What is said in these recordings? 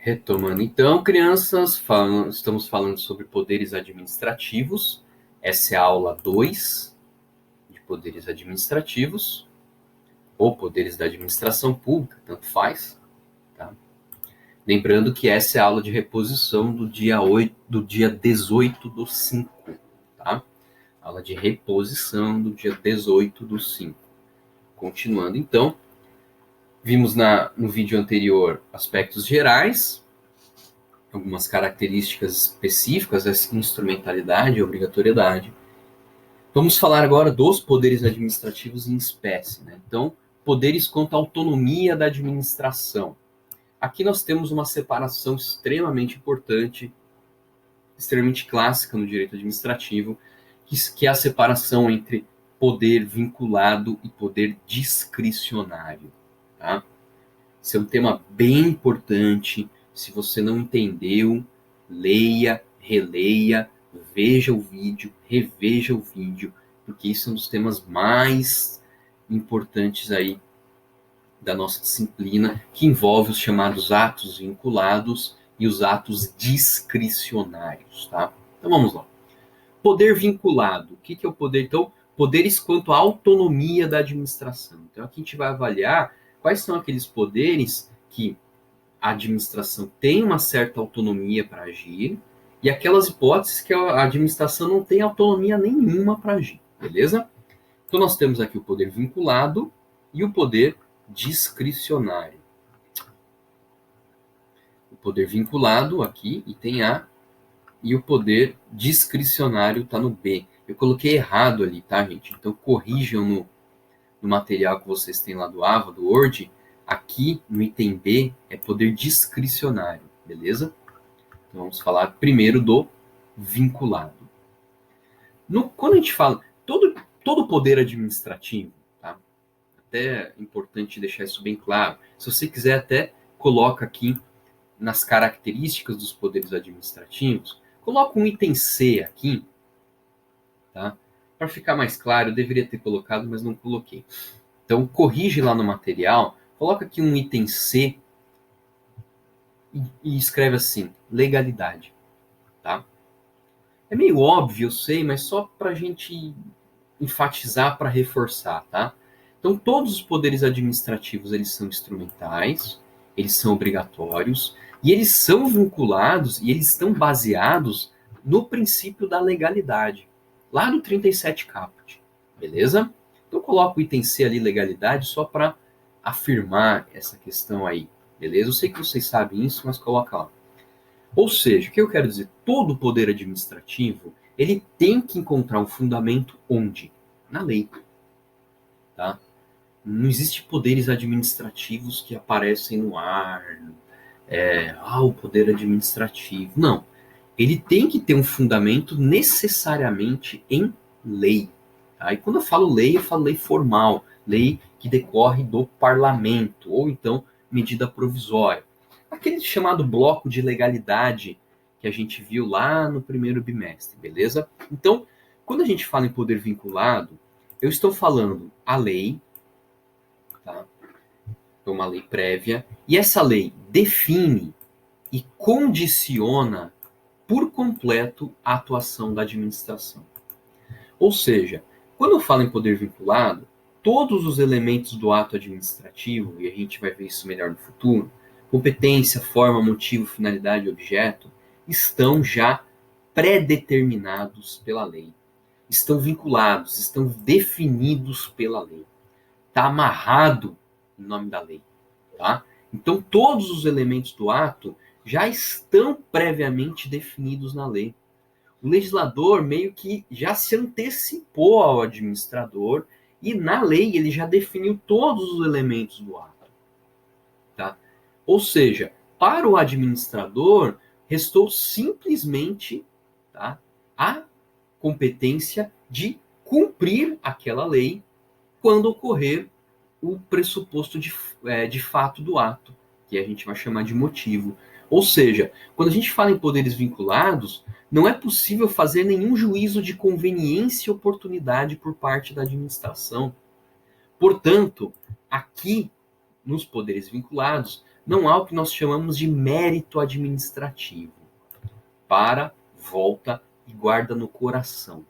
Retomando então, crianças, estamos falando sobre poderes administrativos. Essa é a aula 2 de poderes administrativos, ou poderes da administração pública, tanto faz. Tá? Lembrando que essa é a aula de reposição do dia 18/5. Tá? Aula de reposição do dia 18/5. Continuando então, vimos no vídeo anterior aspectos gerais, algumas características específicas, essa instrumentalidade e obrigatoriedade. Vamos falar agora dos poderes administrativos em espécie. Né? Então, poderes quanto à autonomia da administração. Aqui nós temos uma separação extremamente importante, extremamente clássica no direito administrativo, que é a separação entre poder vinculado e poder discricionário. Tá? Esse é um tema bem importante. Se você não entendeu, leia, releia, veja o vídeo, reveja o vídeo, porque isso é um dos temas mais importantes aí da nossa disciplina, que envolve os chamados atos vinculados e os atos discricionários, tá? Então vamos lá. Poder vinculado. O que é o poder? Então, poderes quanto à autonomia da administração. Então aqui a gente vai avaliar quais são aqueles poderes que a administração tem uma certa autonomia para agir e aquelas hipóteses que a administração não tem autonomia nenhuma para agir, beleza? Então nós temos aqui o poder vinculado e o poder discricionário. O poder vinculado aqui, item A, e o poder discricionário está no B. Eu coloquei errado ali, tá, gente? Então corrijam no material que vocês têm lá do AVA, do Word. Aqui no item B é poder discricionário, beleza? Então vamos falar primeiro do vinculado. Quando a gente fala, todo poder administrativo, tá? Até é importante deixar isso bem claro. Se você quiser, até coloca aqui nas características dos poderes administrativos, coloca um item C aqui, tá? Para ficar mais claro, eu deveria ter colocado, mas não coloquei. Então corrige lá no material, coloca aqui um item C e escreve assim, legalidade, tá? É meio óbvio, eu sei, mas só para a gente enfatizar, para reforçar, tá? Então, todos os poderes administrativos, eles são instrumentais, eles são obrigatórios, e eles são vinculados, e eles estão baseados no princípio da legalidade, lá no 37 caput, beleza? Então, eu coloco o item C ali, legalidade, só para afirmar essa questão aí, beleza? Eu sei que vocês sabem isso, mas coloca lá. Ou seja, o que eu quero dizer? Todo poder administrativo, ele tem que encontrar um fundamento onde? Na lei. Tá? Não existe poderes administrativos que aparecem no ar. O poder administrativo. Não. Ele tem que ter um fundamento necessariamente em lei. Tá? E quando eu falo lei formal. Lei que decorre do parlamento. Ou então, medida provisória. Aquele chamado bloco de legalidade que a gente viu lá no primeiro bimestre, beleza? Então, quando a gente fala em poder vinculado, eu estou falando a lei, tá? É uma lei prévia, e essa lei define e condiciona por completo a atuação da administração. Ou seja, quando eu falo em poder vinculado, todos os elementos do ato administrativo, e a gente vai ver isso melhor no futuro, competência, forma, motivo, finalidade e objeto, estão já pré-determinados pela lei. Estão vinculados, estão definidos pela lei. Está amarrado em nome da lei. Tá? Então, todos os elementos do ato já estão previamente definidos na lei. O legislador meio que já se antecipou ao administrador e na lei ele já definiu todos os elementos do ato. Tá? Ou seja, para o administrador, restou simplesmente, tá, a competência de cumprir aquela lei quando ocorrer o pressuposto de fato do ato, que a gente vai chamar de motivo. Ou seja, quando a gente fala em poderes vinculados, não é possível fazer nenhum juízo de conveniência e oportunidade por parte da administração. Portanto, aqui, nos poderes vinculados, não há o que nós chamamos de mérito administrativo. Para, volta e guarda no coração.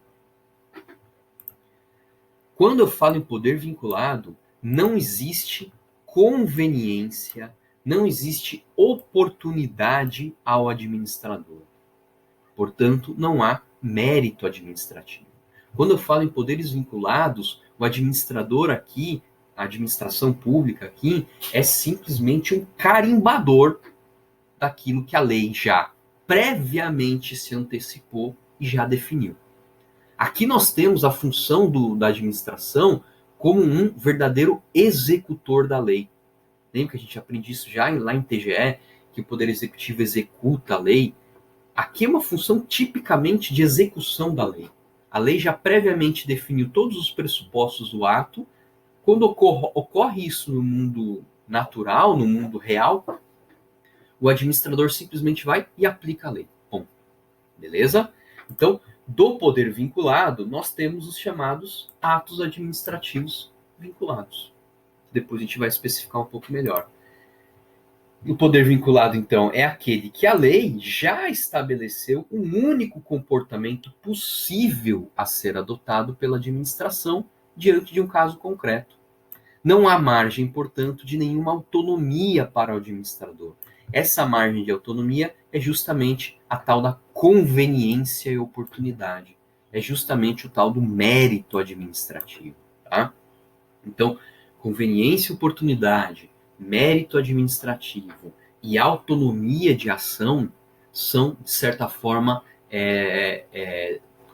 Quando eu falo em poder vinculado, não existe conveniência, não existe oportunidade ao administrador. Portanto, não há mérito administrativo. Quando eu falo em poderes vinculados, o administrador aqui, a administração pública aqui, é simplesmente um carimbador daquilo que a lei já previamente se antecipou e já definiu. Aqui nós temos a função da administração como um verdadeiro executor da lei. Lembra que a gente aprende isso já lá em TGE, que o Poder Executivo executa a lei? Aqui é uma função tipicamente de execução da lei. A lei já previamente definiu todos os pressupostos do ato. Quando ocorre isso no mundo natural, no mundo real, o administrador simplesmente vai e aplica a lei. Bom, beleza? Então, do poder vinculado, nós temos os chamados atos administrativos vinculados. Depois a gente vai especificar um pouco melhor. O poder vinculado, então, é aquele que a lei já estabeleceu um único comportamento possível a ser adotado pela administração diante de um caso concreto. Não há margem, portanto, de nenhuma autonomia para o administrador. Essa margem de autonomia é justamente a tal da conveniência e oportunidade. É justamente o tal do mérito administrativo. Tá? Então, conveniência e oportunidade, mérito administrativo e autonomia de ação são, de certa forma,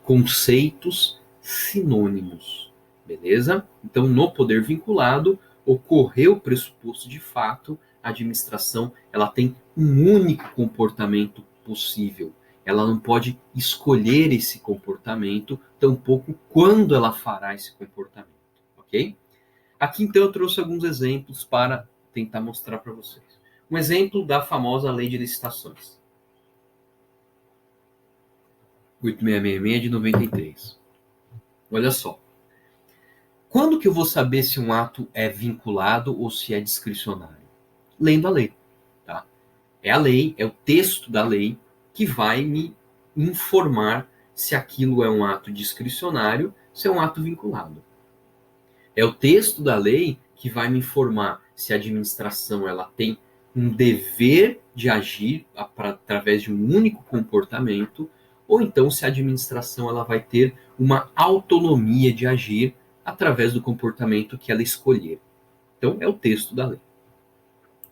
conceitos sinônimos. Beleza? Então, no poder vinculado, ocorreu o pressuposto de fato, a administração ela tem um único comportamento possível. Ela não pode escolher esse comportamento, tampouco quando ela fará esse comportamento. Ok? Aqui, então, eu trouxe alguns exemplos para tentar mostrar para vocês. Um exemplo da famosa lei de licitações. 8666 de 93. Olha só. Quando que eu vou saber se um ato é vinculado ou se é discricionário? Lendo a lei. Tá? É a lei, é o texto da lei que vai me informar se aquilo é um ato discricionário, se é um ato vinculado. É o texto da lei que vai me informar se a administração ela tem um dever de agir através de um único comportamento, ou então se a administração ela vai ter uma autonomia de agir através do comportamento que ela escolher. Então, é o texto da lei.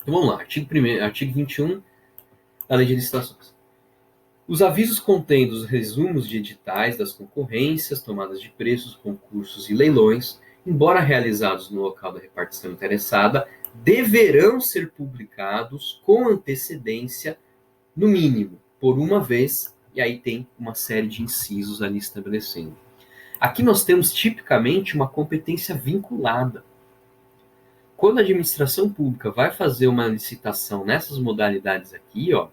Então, vamos lá. Artigo 21 da Lei de Licitações. Os avisos contendo os resumos de editais das concorrências, tomadas de preços, concursos e leilões, embora realizados no local da repartição interessada, deverão ser publicados com antecedência, no mínimo, por uma vez, e aí tem uma série de incisos ali estabelecendo. Aqui nós temos tipicamente uma competência vinculada. Quando a administração pública vai fazer uma licitação nessas modalidades aqui, ó,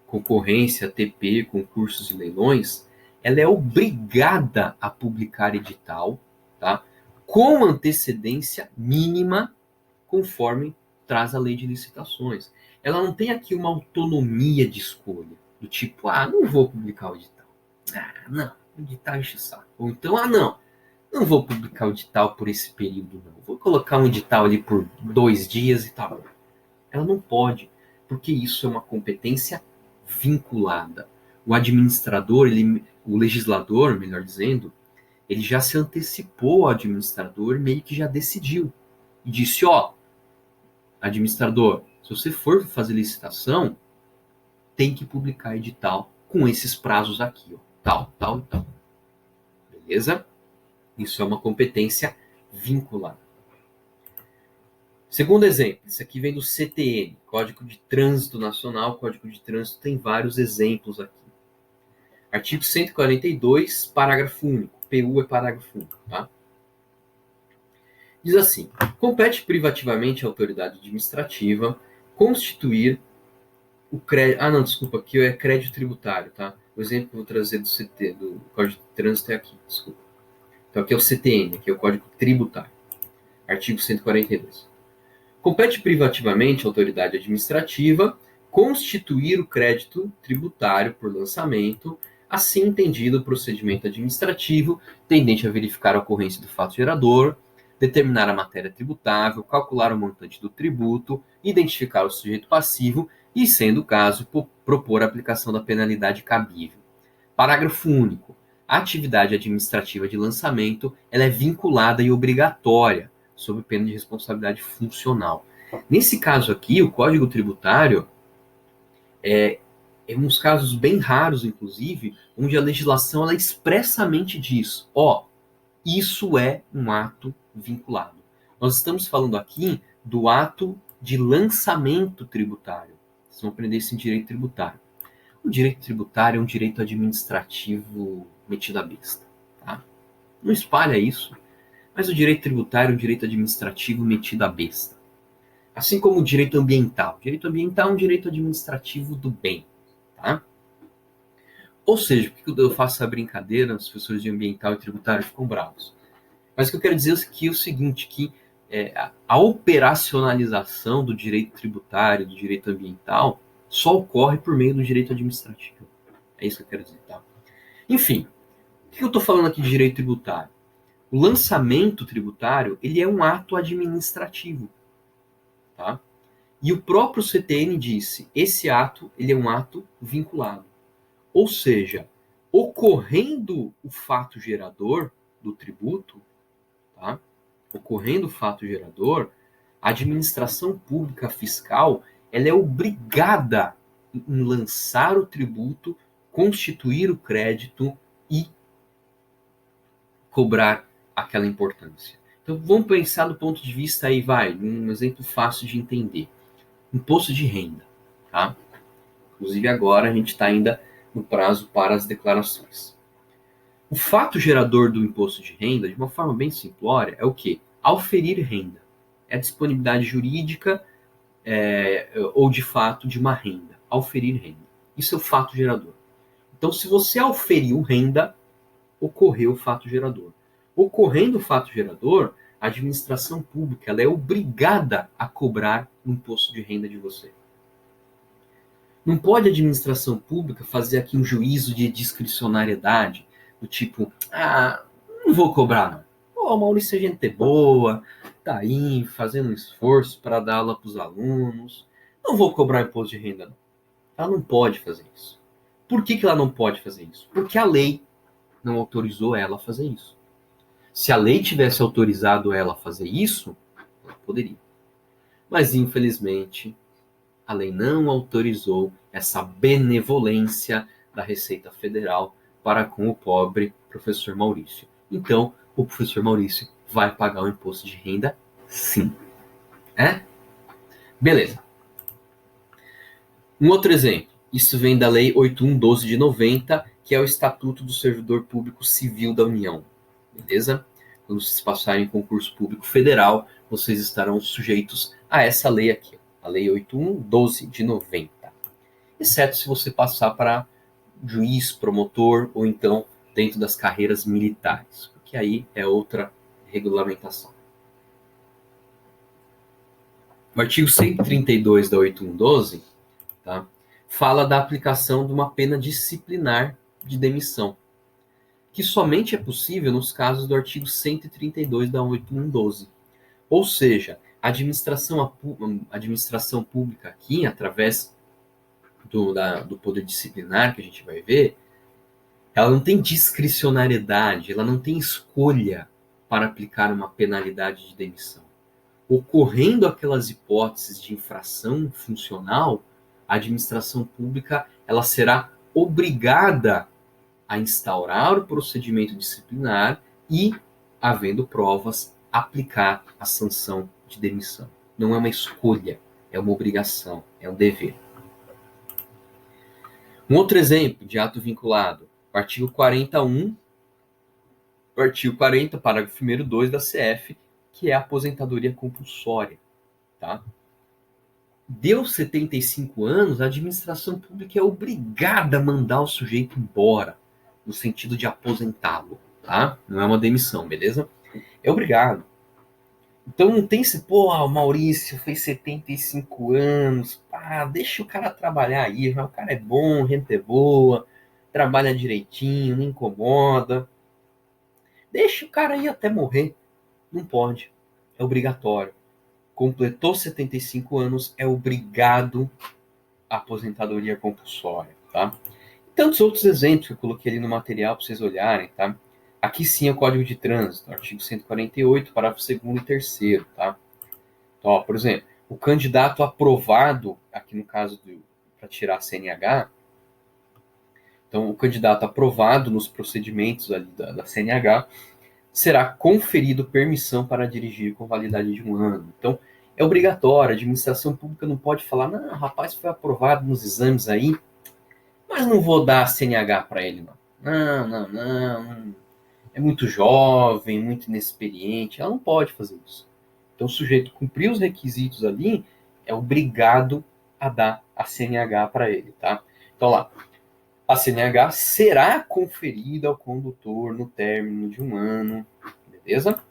concorrência, TP, concursos e leilões, ela é obrigada a publicar edital, tá? Com antecedência mínima, conforme traz a lei de licitações. Ela não tem aqui uma autonomia de escolha, do tipo, não vou publicar o edital. Não, o edital enche o saco. Ou então, não vou publicar o edital por esse período, não. Vou colocar um edital ali por 2 dias e tá bom. Ela não pode, porque isso é uma competência vinculada. O administrador, o legislador, melhor dizendo, ele já se antecipou ao administrador, meio que já decidiu. E disse, administrador, se você for fazer licitação, tem que publicar edital com esses prazos aqui, tal, tal e tal. Beleza? Isso é uma competência vinculada. Segundo exemplo, isso aqui vem do CTN, Código de Trânsito Nacional. O Código de Trânsito tem vários exemplos aqui. Artigo 142, parágrafo único. PU é parágrafo único, tá? Diz assim: compete privativamente à autoridade administrativa constituir o crédito... desculpa, aqui é crédito tributário, tá? O exemplo que eu vou trazer do Código de Trânsito é aqui, desculpa. Então aqui é o CTN, aqui é o Código Tributário. Artigo 142. Compete privativamente à autoridade administrativa constituir o crédito tributário por lançamento, assim entendido o procedimento administrativo tendente a verificar a ocorrência do fato gerador, determinar a matéria tributável, calcular o montante do tributo, identificar o sujeito passivo e, sendo o caso, propor a aplicação da penalidade cabível. Parágrafo único. A atividade administrativa de lançamento ela é vinculada e obrigatória, sob pena de responsabilidade funcional. Nesse caso aqui, o Código Tributário é uns casos bem raros, inclusive, onde a legislação ela expressamente diz, isso é um ato vinculado. Nós estamos falando aqui do ato de lançamento tributário. Vocês vão aprender isso em direito tributário. O direito tributário é um direito administrativo metido à besta. Tá? Não espalha isso, mas o direito tributário é um direito administrativo metido à besta. Assim como o direito ambiental. O direito ambiental é um direito administrativo do bem. Tá? Ou seja, por que eu faço essa brincadeira? Os professores de ambiental e tributário ficam bravos. Mas o que eu quero dizer aqui é o seguinte, que a operacionalização do direito tributário, do direito ambiental, só ocorre por meio do direito administrativo. É isso que eu quero dizer, tá? Enfim, o que eu estou falando aqui de direito tributário? O lançamento tributário, ele é um ato administrativo, tá? E o próprio CTN disse, esse ato, ele é um ato vinculado. Ou seja, ocorrendo o fato gerador do tributo, tá? Ocorrendo o fato gerador, a administração pública fiscal ela é obrigada em lançar o tributo, constituir o crédito e cobrar aquela importância. Então vamos pensar do ponto de vista aí, um exemplo fácil de entender. Imposto de renda, tá? Inclusive agora a gente está ainda no prazo para as declarações. O fato gerador do imposto de renda, de uma forma bem simplória, é o quê? Auferir renda. É a disponibilidade jurídica ou de fato de uma renda. Auferir renda. Isso é o fato gerador. Então, se você auferiu renda, ocorreu o fato gerador. Ocorrendo o fato gerador, a administração pública ela é obrigada a cobrar o imposto de renda de você. Não pode a administração pública fazer aqui um juízo de discricionariedade, do tipo, não vou cobrar não. Pô, Maurício é gente boa, tá aí fazendo um esforço para dar aula para os alunos, não vou cobrar imposto de renda não. Ela não pode fazer isso. Por que ela não pode fazer isso? Porque a lei não autorizou ela a fazer isso. Se a lei tivesse autorizado ela a fazer isso, ela poderia. Mas, infelizmente, a lei não autorizou essa benevolência da Receita Federal para com o pobre professor Maurício. Então, o professor Maurício vai pagar o imposto de renda, sim. Beleza. Um outro exemplo. Isso vem da Lei 8112 de 90, que é o Estatuto do Servidor Público Civil da União. Beleza? Quando vocês passarem em concurso público federal, vocês estarão sujeitos a essa lei aqui. A Lei 8112 de 90. Exceto se você passar para juiz, promotor, ou então dentro das carreiras militares. Porque aí é outra regulamentação. O artigo 132 da 8112, tá, fala da aplicação de uma pena disciplinar de demissão, que somente é possível nos casos do artigo 132 da 8112. Ou seja, a administração pública aqui, através do poder disciplinar que a gente vai ver, ela não tem discricionariedade, ela não tem escolha para aplicar uma penalidade de demissão. Ocorrendo aquelas hipóteses de infração funcional, a administração pública ela será obrigada a instaurar o procedimento disciplinar e, havendo provas, aplicar a sanção de demissão. Não é uma escolha, é uma obrigação, é um dever. Um outro exemplo de ato vinculado, o artigo 41, o artigo 40, parágrafo 1º, 2 da CF, que é a aposentadoria compulsória. Tá? Deu 75 anos, a administração pública é obrigada a mandar o sujeito embora, no sentido de aposentá-lo. Tá? Não é uma demissão, beleza? É obrigado. Então não tem esse, pô, o Maurício fez 75 anos, deixa o cara trabalhar aí, o cara é bom, gente é boa, trabalha direitinho, não incomoda. Deixa o cara aí até morrer. Não pode. É obrigatório. Completou 75 anos, é obrigado à aposentadoria compulsória, tá? Tantos outros exemplos que eu coloquei ali no material para vocês olharem, tá? Aqui sim é o Código de Trânsito, artigo 148, parágrafo 2º e 3º, tá? Então, ó, por exemplo, o candidato aprovado, aqui no caso para tirar a CNH, então o candidato aprovado nos procedimentos ali da CNH será conferido permissão para dirigir com validade de 1 ano. Então, é obrigatório, a administração pública não pode falar, não, rapaz, foi aprovado nos exames aí, mas não vou dar a CNH para ele, não. Não. É muito jovem, muito inexperiente. Ela não pode fazer isso. Então, o sujeito cumprir os requisitos ali, é obrigado a dar a CNH para ele, tá? Então, lá, a CNH será conferida ao condutor no término de 1 ano, beleza?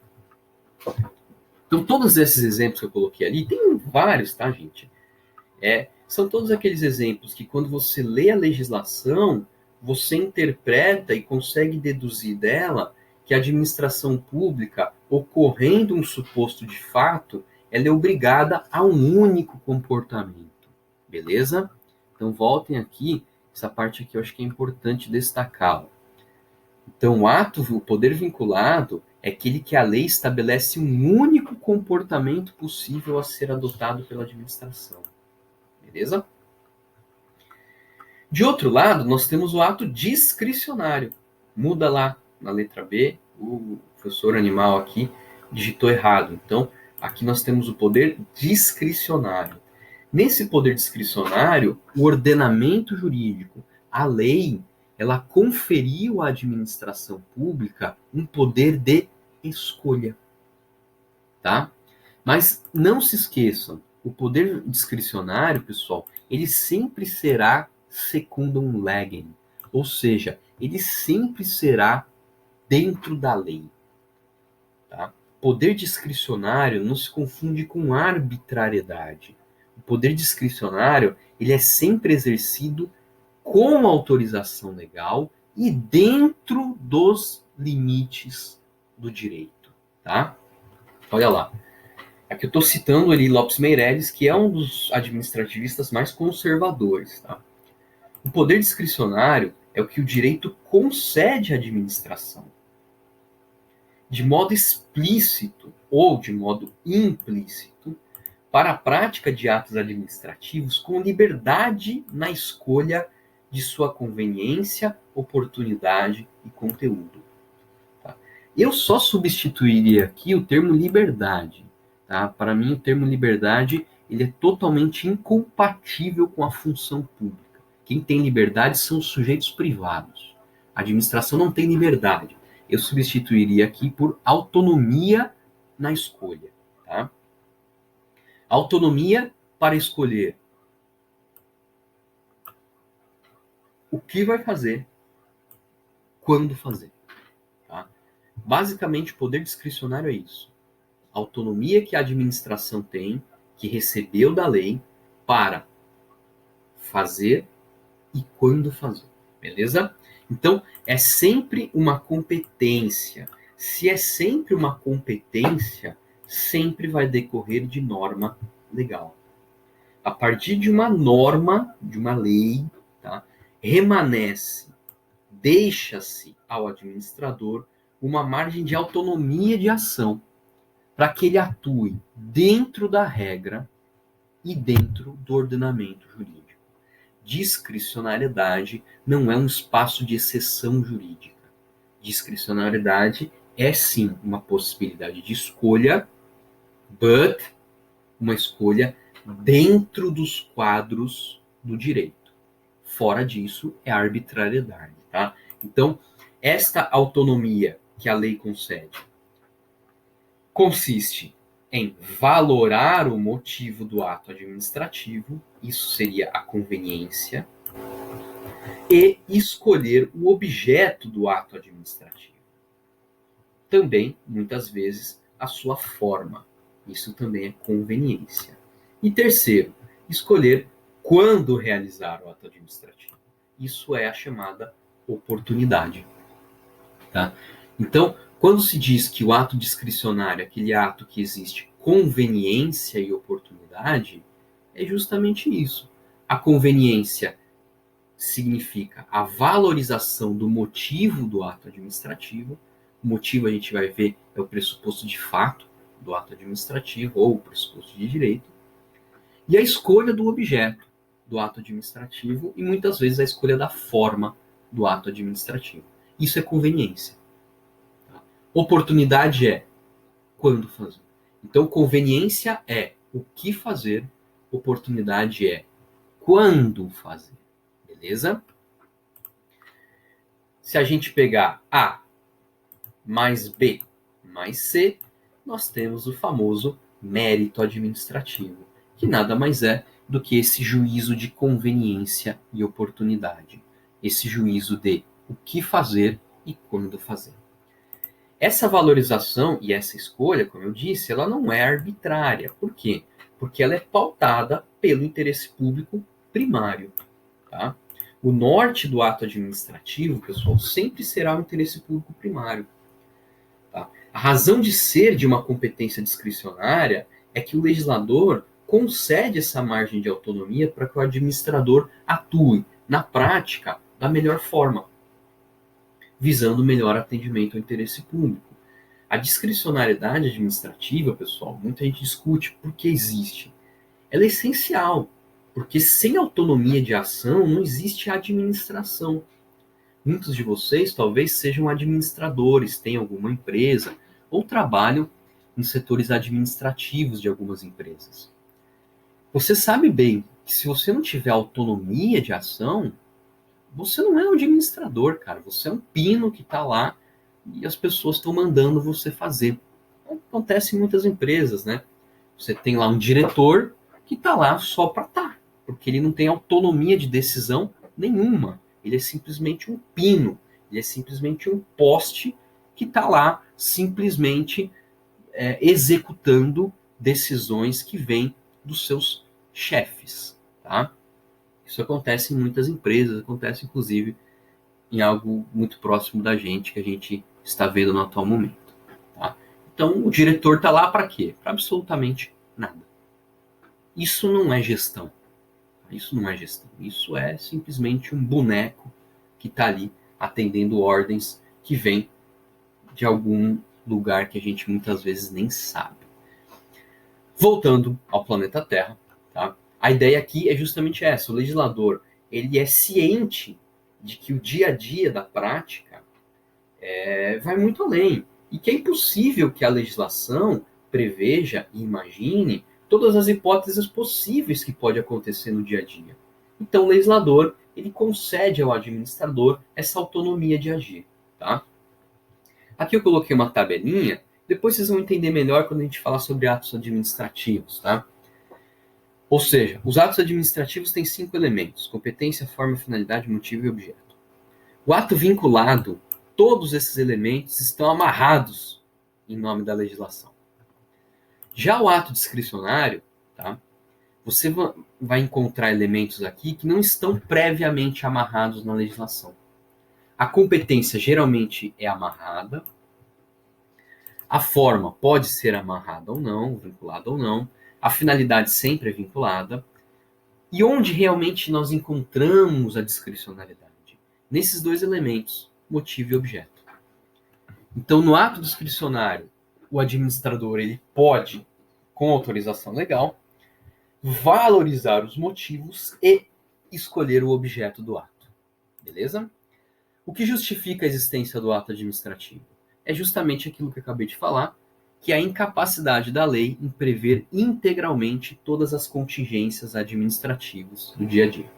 Então, todos esses exemplos que eu coloquei ali, tem vários, tá, gente? São todos aqueles exemplos que, quando você lê a legislação, você interpreta e consegue deduzir dela que a administração pública, ocorrendo um suposto de fato, ela é obrigada a um único comportamento. Beleza? Então, voltem aqui. Essa parte aqui eu acho que é importante destacá-la. Então, o poder vinculado é aquele que a lei estabelece um único comportamento possível a ser adotado pela administração. Beleza? De outro lado, nós temos o ato discricionário. Muda lá na letra B, o professor animal aqui digitou errado. Então, aqui nós temos o poder discricionário. Nesse poder discricionário, o ordenamento jurídico, a lei, ela conferiu à administração pública um poder de escolha, tá? Mas não se esqueçam, o poder discricionário, pessoal, ele sempre será secundum legem, ou seja, ele sempre será dentro da lei. Tá? Poder discricionário não se confunde com arbitrariedade. O poder discricionário ele é sempre exercido com autorização legal e dentro dos limites do direito. Tá? Olha lá. Aqui eu estou citando ali Lopes Meireles, que é um dos administrativistas mais conservadores. Tá? O poder discricionário é o que o direito concede à administração, de modo explícito ou de modo implícito, para a prática de atos administrativos com liberdade na escolha de sua conveniência, oportunidade e conteúdo. Tá? Eu só substituiria aqui o termo liberdade. Tá? Para mim, o termo liberdade ele é totalmente incompatível com a função pública. Quem tem liberdade são os sujeitos privados. A administração não tem liberdade. Eu substituiria aqui por autonomia na escolha. Tá? Autonomia para escolher o que vai fazer, quando fazer. Tá? Basicamente, o poder discricionário é isso. A autonomia que a administração tem, que recebeu da lei, para fazer e quando fazer. Beleza? Então, é sempre uma competência. Se é sempre uma competência, sempre vai decorrer de norma legal. A partir de uma norma, de uma lei, tá, remanesce, deixa-se ao administrador uma margem de autonomia de ação para que ele atue dentro da regra e dentro do ordenamento jurídico. Discricionariedade não é um espaço de exceção jurídica. Discricionariedade é sim uma possibilidade de escolha, but uma escolha dentro dos quadros do direito. Fora disso é arbitrariedade, tá? Então, esta autonomia que a lei concede consiste em valorar o motivo do ato administrativo, isso seria a conveniência, e escolher o objeto do ato administrativo. Também, muitas vezes, a sua forma. Isso também é conveniência. E terceiro, escolher quando realizar o ato administrativo. Isso é a chamada oportunidade. Tá? Então, quando se diz que o ato discricionário é aquele ato que existe conveniência e oportunidade, é justamente isso. A conveniência significa a valorização do motivo do ato administrativo. O motivo, a gente vai ver, é o pressuposto de fato do ato administrativo ou o pressuposto de direito. E a escolha do objeto do ato administrativo e muitas vezes a escolha da forma do ato administrativo. Isso é conveniência. Tá? Oportunidade é quando fazer. Então, conveniência é o que fazer, oportunidade é quando fazer. Beleza? Se a gente pegar A mais B mais C, nós temos o famoso mérito administrativo, que nada mais é do que esse juízo de conveniência e oportunidade. Esse juízo de o que fazer e quando fazer. Essa valorização e essa escolha, como eu disse, ela não é arbitrária. Por quê? Porque ela é pautada pelo interesse público primário. Tá? O norte do ato administrativo, pessoal, sempre será o interesse público primário. Tá? A razão de ser de uma competência discricionária é que o legislador concede essa margem de autonomia para que o administrador atue, na prática, da melhor forma, visando o melhor atendimento ao interesse público. A discricionariedade administrativa, pessoal, muita gente discute por que existe. Ela é essencial, porque sem autonomia de ação não existe administração. Muitos de vocês talvez sejam administradores, tenham alguma empresa ou trabalham em setores administrativos de algumas empresas. Você sabe bem que se você não tiver autonomia de ação, você não é um administrador, cara. Você é um pino que está lá e as pessoas estão mandando você fazer. Acontece em muitas empresas, né? Você tem lá um diretor que está lá só para estar, porque ele não tem autonomia de decisão nenhuma. Ele é simplesmente um pino, ele é simplesmente um poste que está lá simplesmente executando decisões que vêm dos seus chefes. Tá? Isso acontece em muitas empresas, acontece inclusive em algo muito próximo da gente, que a gente está vendo no atual momento. Tá? Então, o diretor está lá para quê? Para absolutamente nada. Isso não é gestão. Isso não é gestão. Isso é simplesmente um boneco que está ali atendendo ordens que vêm de algum lugar que a gente muitas vezes nem sabe. Voltando ao planeta Terra, tá? A ideia aqui é justamente essa. O legislador ele é ciente de que o dia a dia da prática vai muito além e que é impossível que a legislação preveja e imagine todas as hipóteses possíveis que pode acontecer no dia a dia. Então, o legislador ele concede ao administrador essa autonomia de agir. Tá? Aqui eu coloquei uma tabelinha, depois vocês vão entender melhor quando a gente falar sobre atos administrativos. Tá? Ou seja, os atos administrativos têm 5 elementos: competência, forma, finalidade, motivo e objeto. O ato vinculado, todos esses elementos estão amarrados em nome da legislação. Já o ato discricionário, tá? Você vai encontrar elementos aqui que não estão previamente amarrados na legislação. A competência geralmente é amarrada, a forma pode ser amarrada ou não, vinculada ou não, a finalidade sempre é vinculada. E onde realmente nós encontramos a discricionariedade? Nesses 2 elementos, motivo e objeto. Então, no ato discricionário, o administrador ele pode, com autorização legal, valorizar os motivos e escolher o objeto do ato. Beleza? O que justifica a existência do ato administrativo? É justamente aquilo que eu acabei de falar, que é a incapacidade da lei em prever integralmente todas as contingências administrativas do dia a dia.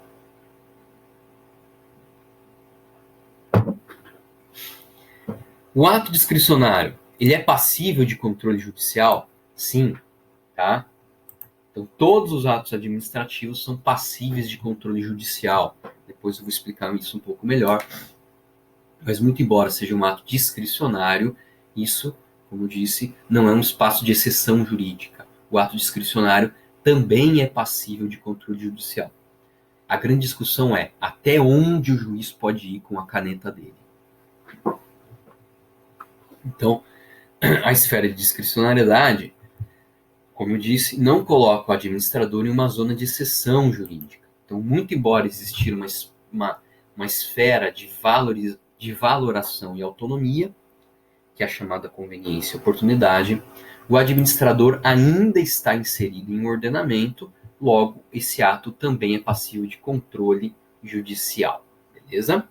O ato discricionário, ele é passível de controle judicial? Sim, tá? Então, todos os atos administrativos são passíveis de controle judicial. Depois eu vou explicar isso um pouco melhor. Mas, muito embora seja um ato discricionário, isso, como eu disse, não é um espaço de exceção jurídica. o ato discricionário também é passível de controle judicial. A grande discussão é até onde o juiz pode ir com a caneta dele. Então, a esfera de discricionariedade, como eu disse, não coloca o administrador em uma zona de exceção jurídica. Então, muito embora existir uma esfera de valoração e autonomia, que é a chamada conveniência e oportunidade, o administrador ainda está inserido em um ordenamento, logo, esse ato também é passível de controle judicial. Beleza?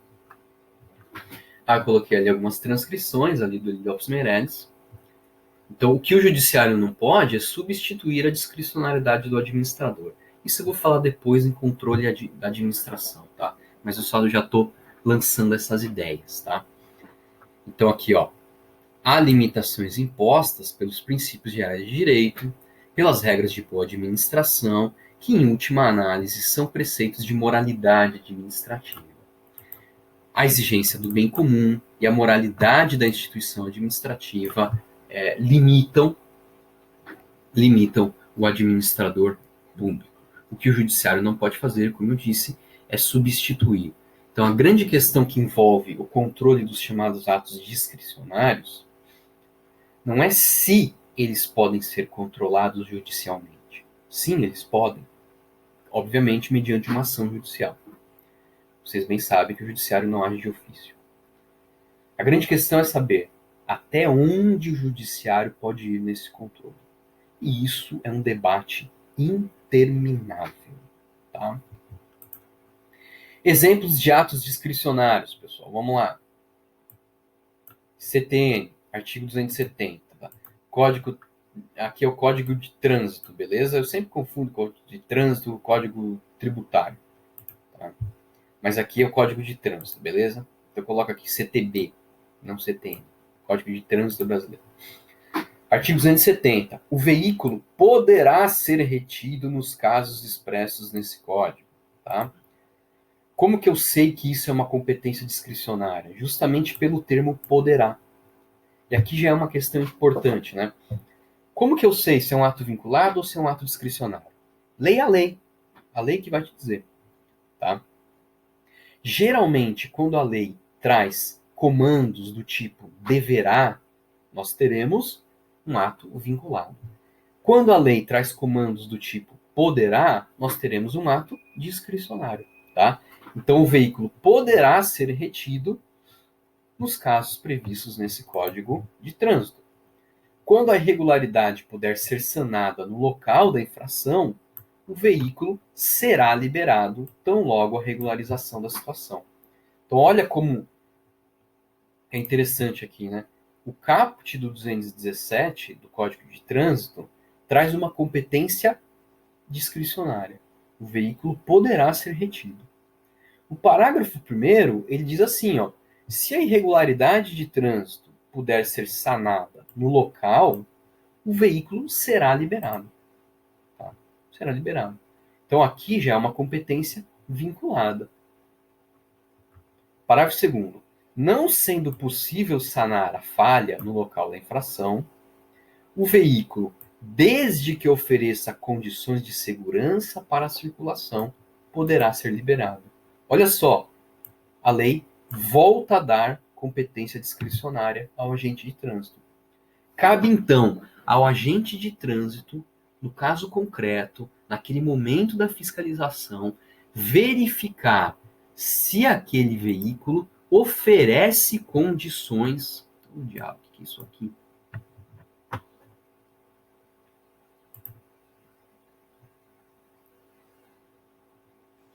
Eu coloquei ali algumas transcrições ali do Lopes Meireles. Então, o que o judiciário não pode é substituir a discricionariedade do administrador. Isso eu vou falar depois em controle da administração, tá? Mas eu só já estou lançando essas ideias, tá? Então, aqui, ó, há limitações impostas pelos princípios gerais de direito, pelas regras de boa administração, que, em última análise, são preceitos de moralidade administrativa. A exigência do bem comum e a moralidade da instituição administrativa limitam o administrador público. O que o judiciário não pode fazer, como eu disse, é substituir. Então, a grande questão que envolve o controle dos chamados atos discricionários não é se eles podem ser controlados judicialmente. Sim, eles podem. Obviamente, mediante uma ação judicial. Vocês bem sabem que o judiciário não age de ofício. A grande questão é saber até onde o judiciário pode ir nesse controle. E isso é um debate interminável. Tá? Exemplos de atos discricionários, pessoal. Vamos lá. CTN, artigo 270. Tá? Aqui é o Código de Trânsito, beleza? Eu sempre confundo Código de Trânsito e o Código Tributário. Tá? Mas aqui é o Código de Trânsito, beleza? Então eu coloco aqui CTB, não CTN. Código de Trânsito Brasileiro. Artigo 270. O veículo poderá ser retido nos casos expressos nesse código. Tá? Como que eu sei que isso é uma competência discricionária? Justamente pelo termo poderá. E aqui já é uma questão importante, né? Como que eu sei se é um ato vinculado ou se é um ato discricionário? Leia a lei. A lei que vai te dizer. Tá? Geralmente, quando a lei traz comandos do tipo deverá, nós teremos um ato vinculado. Quando a lei traz comandos do tipo poderá, nós teremos um ato discricionário. Tá? Então, o veículo poderá ser retido nos casos previstos nesse Código de Trânsito. Quando a irregularidade puder ser sanada no local da infração, o veículo será liberado tão logo a regularização da situação. Então, olha como é interessante aqui, né? O caput do 217 do Código de Trânsito traz uma competência discricionária. O veículo poderá ser retido. O parágrafo 1º, ele diz assim, ó, se a irregularidade de trânsito puder ser sanada no local, o veículo será liberado. Tá? Será liberado. Então, aqui já é uma competência vinculada. Parágrafo 2º. Não sendo possível sanar a falha no local da infração, o veículo, desde que ofereça condições de segurança para a circulação, poderá ser liberado. Olha só, a lei volta a dar competência discricionária ao agente de trânsito. Cabe, então, ao agente de trânsito, no caso concreto, naquele momento da fiscalização, verificar se aquele veículo oferece condições... O diabo, o que é isso aqui?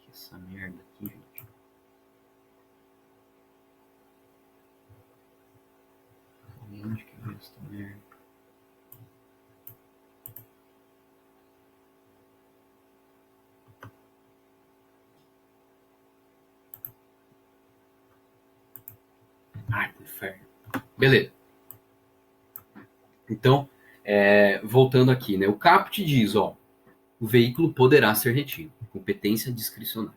Que essa merda aqui, gente. Onde que veio essa merda? Ai, que inferno. Beleza. Então, voltando aqui, né? O caput diz, ó, o veículo poderá ser retido. Competência discricionária.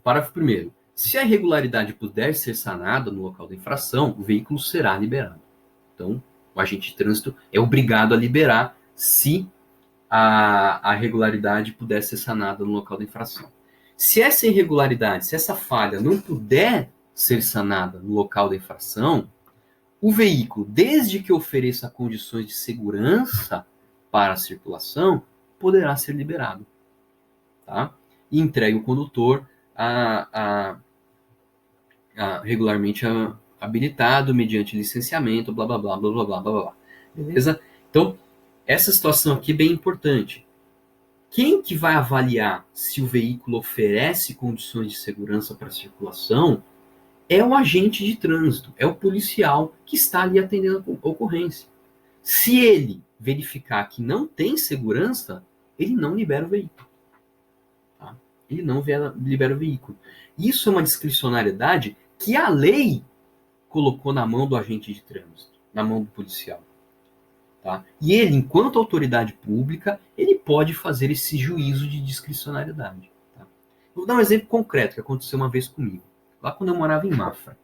Parágrafo 1º. Se a irregularidade puder ser sanada no local da infração, o veículo será liberado. Então, o agente de trânsito é obrigado a liberar se a irregularidade puder ser sanada no local da infração. Se essa irregularidade, se essa falha não puder ser sanada no local da infração, o veículo, desde que ofereça condições de segurança para a circulação, poderá ser liberado, tá? E entregue o condutor regularmente habilitado mediante licenciamento, blá, blá, blá, blá, blá, blá, blá, blá. Beleza? Então, essa situação aqui é bem importante. Quem que vai avaliar se o veículo oferece condições de segurança para a circulação é o agente de trânsito, é o policial que está ali atendendo a ocorrência. Se ele verificar que não tem segurança, ele não libera o veículo. Tá? Ele não libera o veículo. Isso é uma discricionariedade que a lei colocou na mão do agente de trânsito, na mão do policial. Tá? E ele, enquanto autoridade pública, ele pode fazer esse juízo de discricionariedade. Tá? Vou dar um exemplo concreto que aconteceu uma vez comigo, lá quando eu morava em Mafra.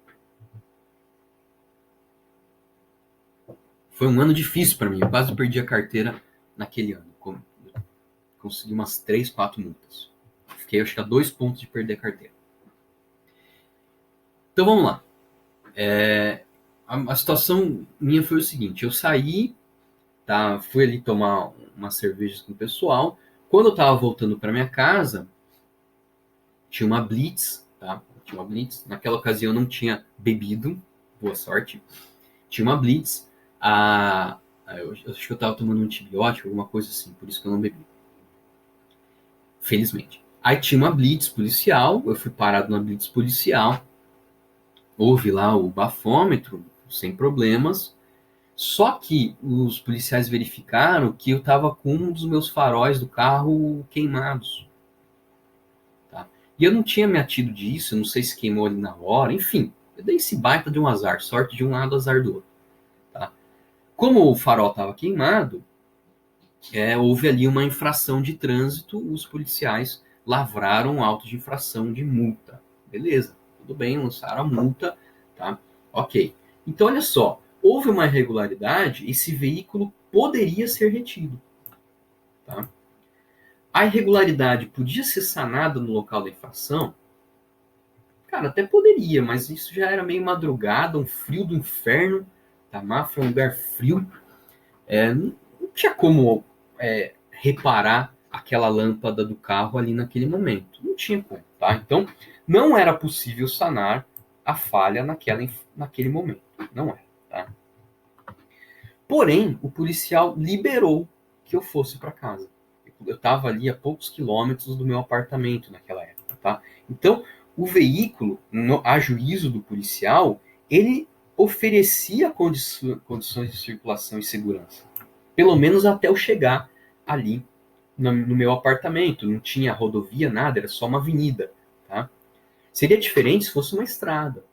Foi um ano difícil para mim, eu quase perdi a carteira naquele ano. Consegui umas 3, 4 multas. Fiquei, acho que a 2 pontos de perder a carteira. Então vamos lá. A situação minha foi o seguinte: eu saí, tá, fui ali tomar umas cervejas com o pessoal. Quando eu estava voltando para minha casa, tinha uma blitz, tá? Tinha uma blitz. Naquela ocasião eu não tinha bebido, boa sorte. Tinha uma blitz. Eu acho que eu estava tomando um antibiótico, alguma coisa assim, por isso que eu não bebi. Felizmente. Aí tinha uma blitz policial, eu fui parado na blitz policial, houve lá o bafômetro, sem problemas, só que os policiais verificaram que eu estava com um dos meus faróis do carro queimados. Tá? E eu não tinha me atido disso, eu não sei se queimou ali na hora, enfim, eu dei esse baita de um azar, sorte de um lado, azar do outro. Tá? Como o farol estava queimado, houve ali uma infração de trânsito, os policiais lavraram um auto de infração de multa. Beleza, tudo bem, lançaram a multa, tá? Ok. Então, olha só, houve uma irregularidade, esse veículo poderia ser retido. Tá? A irregularidade podia ser sanada no local da infração? Cara, até poderia, mas isso já era meio madrugada, um frio do inferno. Tá? Mafra é um lugar frio. Não tinha como reparar aquela lâmpada do carro ali naquele momento. Não tinha como, tá? Então, não era possível sanar a falha naquele momento. Não era, tá? Porém, o policial liberou que eu fosse para casa. Eu estava ali a poucos quilômetros do meu apartamento naquela época, tá? Então, o veículo, a juízo do policial, ele oferecia condições de circulação e segurança. Pelo menos até eu chegar ali no meu apartamento. Não tinha rodovia, nada, era só uma avenida. Tá? Seria diferente se fosse uma estrada.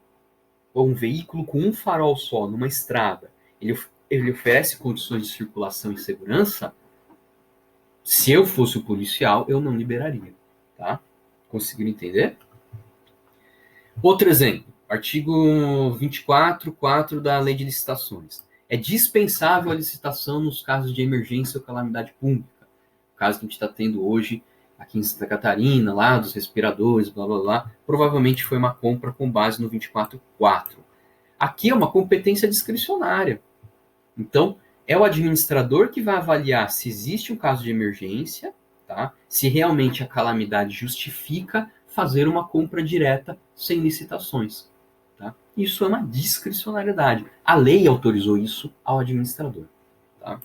Ou um veículo com um farol só, numa estrada. Ele oferece condições de circulação e segurança. Se eu fosse o policial, eu não liberaria. Tá? Conseguiram entender? Outro exemplo. Artigo 24.4 da Lei de Licitações. É dispensável a licitação nos casos de emergência ou calamidade pública. O caso que a gente está tendo hoje aqui em Santa Catarina, lá dos respiradores, blá, blá, blá, provavelmente foi uma compra com base no 24.4. Aqui é uma competência discricionária. Então, é o administrador que vai avaliar se existe um caso de emergência, tá? Se realmente a calamidade justifica fazer uma compra direta sem licitações. Tá? Isso é uma discricionariedade. A lei autorizou isso ao administrador. Tá?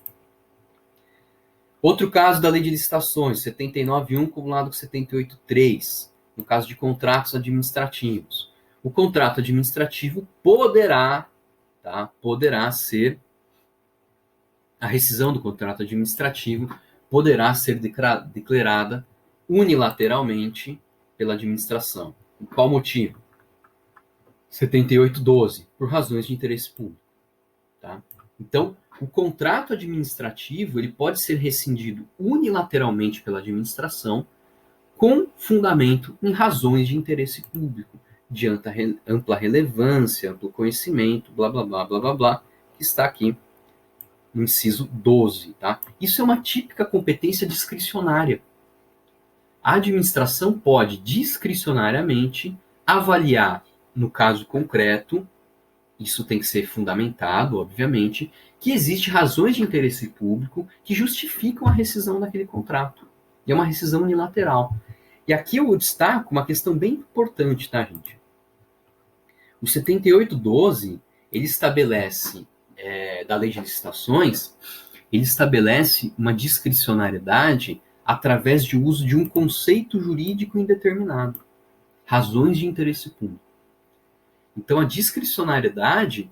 Outro caso da lei de licitações, 79.1 acumulado com 78.3, no caso de contratos administrativos. O contrato administrativo poderá ser, a rescisão do contrato administrativo poderá ser declarada unilateralmente pela administração. Por qual motivo? 78.12, por razões de interesse público. Tá? Então, o contrato administrativo ele pode ser rescindido unilateralmente pela administração com fundamento em razões de interesse público, de ampla relevância, amplo conhecimento, blá, blá, blá, blá, blá, blá, que está aqui no inciso 12, tá? Isso é uma típica competência discricionária. A administração pode discricionariamente avaliar, no caso concreto, isso tem que ser fundamentado, obviamente, que existem razões de interesse público que justificam a rescisão daquele contrato. E é uma rescisão unilateral. E aqui eu destaco uma questão bem importante, tá, gente? O 7812, ele estabelece, da lei de licitações, ele estabelece uma discricionariedade através de uso de um conceito jurídico indeterminado. Razões de interesse público. Então, a discricionariedade,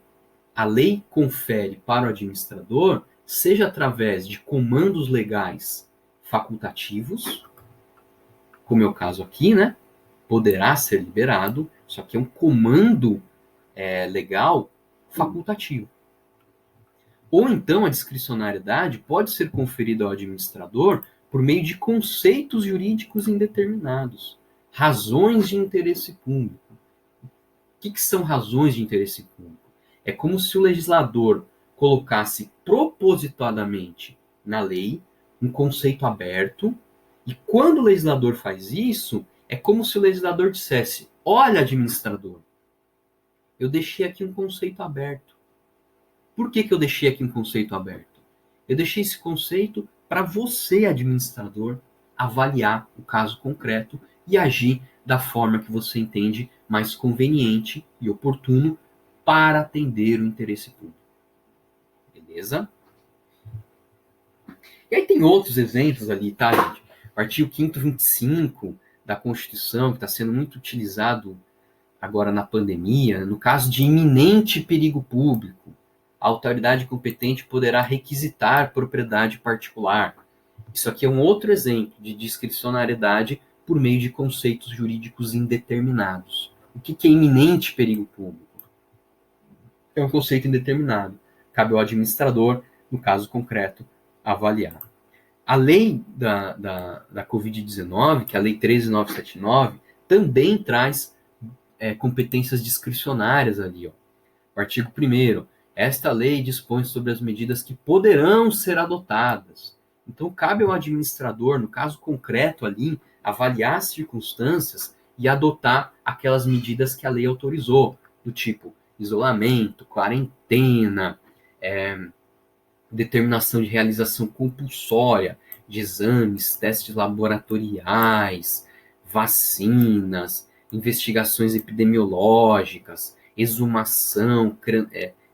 a lei confere para o administrador, seja através de comandos legais facultativos, como é o caso aqui, né? Poderá ser liberado, só que é um comando legal facultativo. Ou então a discricionariedade pode ser conferida ao administrador por meio de conceitos jurídicos indeterminados, razões de interesse público. O que são razões de interesse público? É como se o legislador colocasse propositadamente na lei um conceito aberto, e quando o legislador faz isso, é como se o legislador dissesse: olha, administrador, eu deixei aqui um conceito aberto. Por que eu deixei aqui um conceito aberto? Eu deixei esse conceito para você, administrador, avaliar o caso concreto e agir da forma que você entende mais conveniente e oportuno para atender o interesse público. Beleza? E aí tem outros exemplos ali, tá, gente? O artigo 5º 25 da Constituição, que está sendo muito utilizado agora na pandemia, no caso de iminente perigo público, a autoridade competente poderá requisitar propriedade particular. Isso aqui é um outro exemplo de discricionariedade por meio de conceitos jurídicos indeterminados. O que é iminente perigo público? É um conceito indeterminado. Cabe ao administrador, no caso concreto, avaliar. A lei da Covid-19, que é a Lei 13.979, também traz competências discricionárias ali. Ó. O artigo 1º. Esta lei dispõe sobre as medidas que poderão ser adotadas. Então, cabe ao administrador, no caso concreto ali, avaliar as circunstâncias e adotar aquelas medidas que a lei autorizou, do tipo isolamento, quarentena, determinação de realização compulsória de exames, testes laboratoriais, vacinas, investigações epidemiológicas, exumação,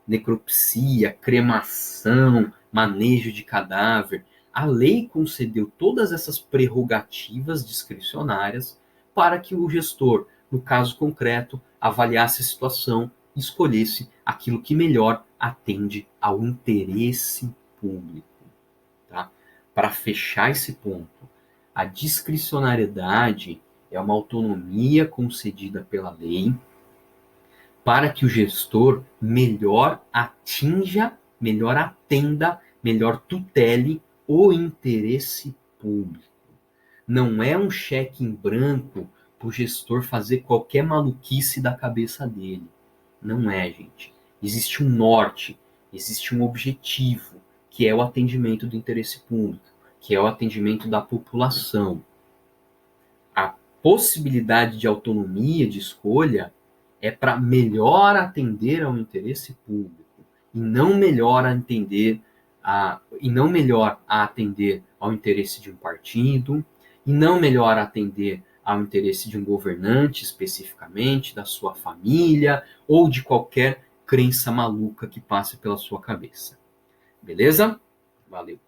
necropsia, cremação, manejo de cadáver. A lei concedeu todas essas prerrogativas discricionárias para que o gestor, no caso concreto, avaliasse a situação e escolhesse aquilo que melhor atende ao interesse público. Tá? Para fechar esse ponto, a discricionariedade é uma autonomia concedida pela lei para que o gestor melhor atinja, melhor atenda, melhor tutele o interesse público. Não é um cheque em branco para o gestor fazer qualquer maluquice da cabeça dele. Não é, gente. Existe um norte, existe um objetivo, que é o atendimento do interesse público, que é o atendimento da população. A possibilidade de autonomia de escolha é para melhor atender ao interesse público e não melhor a atender ao interesse de um partido e não melhor a atender ao interesse de um governante especificamente, da sua família ou de qualquer crença maluca que passe pela sua cabeça. Beleza? Valeu.